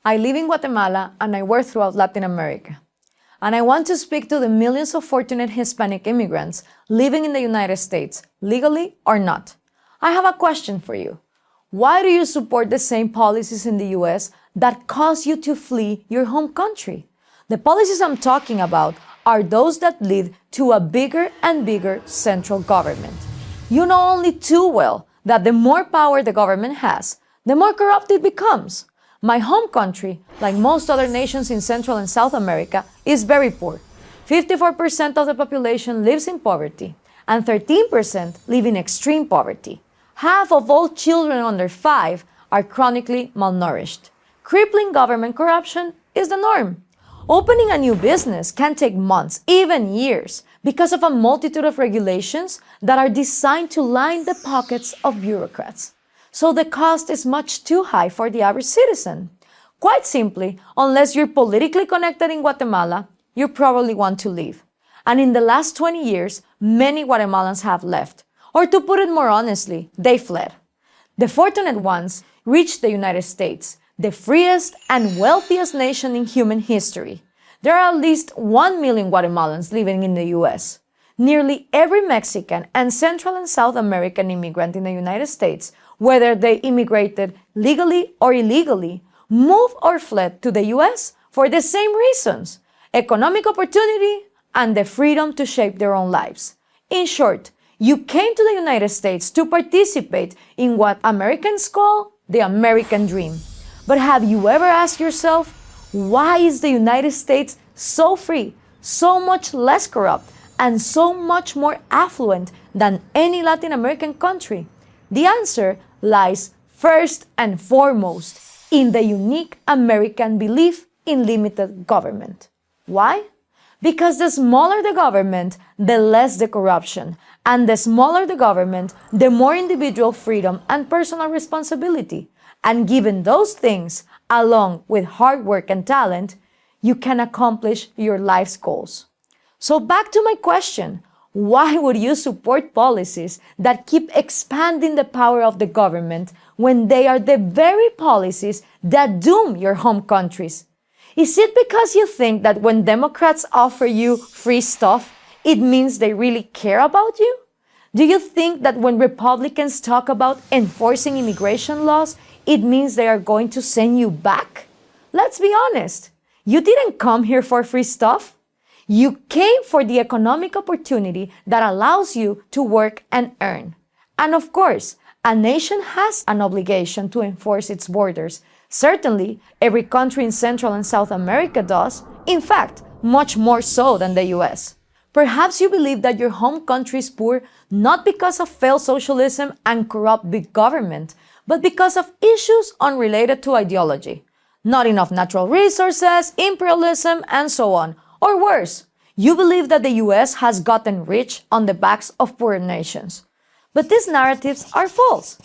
I live in Guatemala and I work throughout Latin America. And I want to speak to the millions of fortunate Hispanic immigrants living in the United States, legally or not. I have a question for you. Why do you support the same policies in the US that cause you to flee your home country? The policies I'm talking about are those that lead to a bigger and bigger central government. You know only too well that the more power the government has, the more corrupt it becomes. My home country, like most other nations in Central and South America, is very poor. 54% of the population lives in poverty, and 13% live in extreme poverty. Half of all children under 5 are chronically malnourished. Crippling government corruption is the norm. Opening a new business can take months, even years, because of a multitude of regulations that are designed to line the pockets of bureaucrats. So the cost is much too high for the average citizen. Quite simply, unless you're politically connected in Guatemala, you probably want to leave. And in the last 20 years, many Guatemalans have left. Or to put it more honestly, they fled. The fortunate ones reached the United States, the freest and wealthiest nation in human history. There are at least 1 million Guatemalans living in the US. Nearly every Mexican and Central and South American immigrant in the United States, whether they immigrated legally or illegally, moved or fled to the US for the same reasons: economic opportunity and the freedom to shape their own lives. In short, you came to the United States to participate in what Americans call the American dream. But have you ever asked yourself, why is the United States so free, so much less corrupt, and so much more affluent than any Latin American country? The answer lies first and foremost in the unique American belief in limited government. Why? Because the smaller the government, the less the corruption, and the smaller the government, the more individual freedom and personal responsibility. And given those things, along with hard work and talent, you can accomplish your life's goals. So back to my question, why would you support policies that keep expanding the power of the government when they are the very policies that doom your home countries? Is it because you think that when Democrats offer you free stuff, it means they really care about you? Do you think that when Republicans talk about enforcing immigration laws, it means they are going to send you back? Let's be honest. You didn't come here for free stuff. You came for the economic opportunity that allows you to work and earn. And of course, a nation has an obligation to enforce its borders. Certainly, every country in Central and South America does. In fact, much more so than the US. Perhaps you believe that your home country is poor not because of failed socialism and corrupt big government, but because of issues unrelated to ideology. Not enough natural resources, imperialism, and so on. Or worse, you believe that the US has gotten rich on the backs of poor nations. But these narratives are false.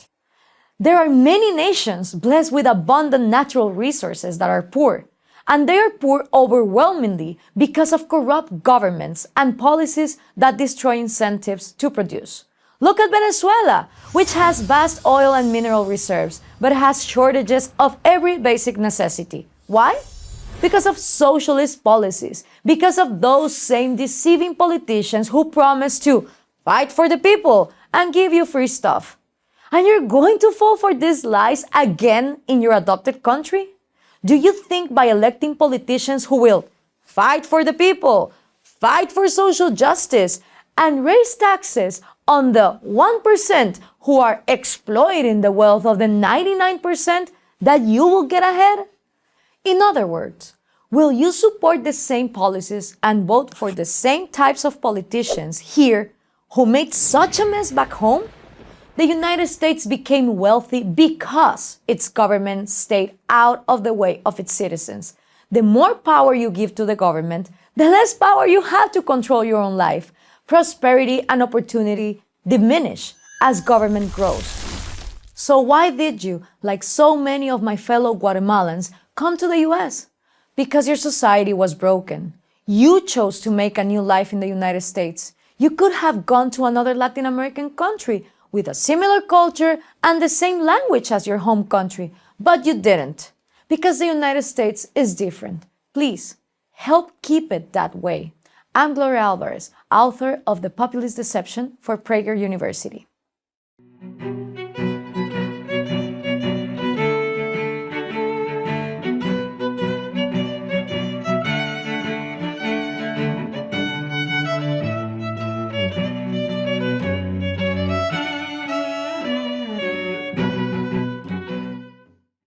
There are many nations blessed with abundant natural resources that are poor, and they are poor overwhelmingly because of corrupt governments and policies that destroy incentives to produce. Look at Venezuela, which has vast oil and mineral reserves, but has shortages of every basic necessity. Why? Because of socialist policies, because of those same deceiving politicians who promise to fight for the people and give you free stuff. And you're going to fall for these lies again in your adopted country? Do you think by electing politicians who will fight for the people, fight for social justice, and raise taxes on the 1% who are exploiting the wealth of the 99% that you will get ahead? In other words, will you support the same policies and vote for the same types of politicians here who made such a mess back home? The United States became wealthy because its government stayed out of the way of its citizens. The more power you give to the government, the less power you have to control your own life. Prosperity and opportunity diminish as government grows. So why did you, like so many of my fellow Guatemalans, come to the US? Because your society was broken. You chose to make a new life in the United States. You could have gone to another Latin American country with a similar culture and the same language as your home country, but you didn't. because the United States is different. Please, help keep it that way. I'm Gloria Alvarez, author of The Populist Deception for Prager University.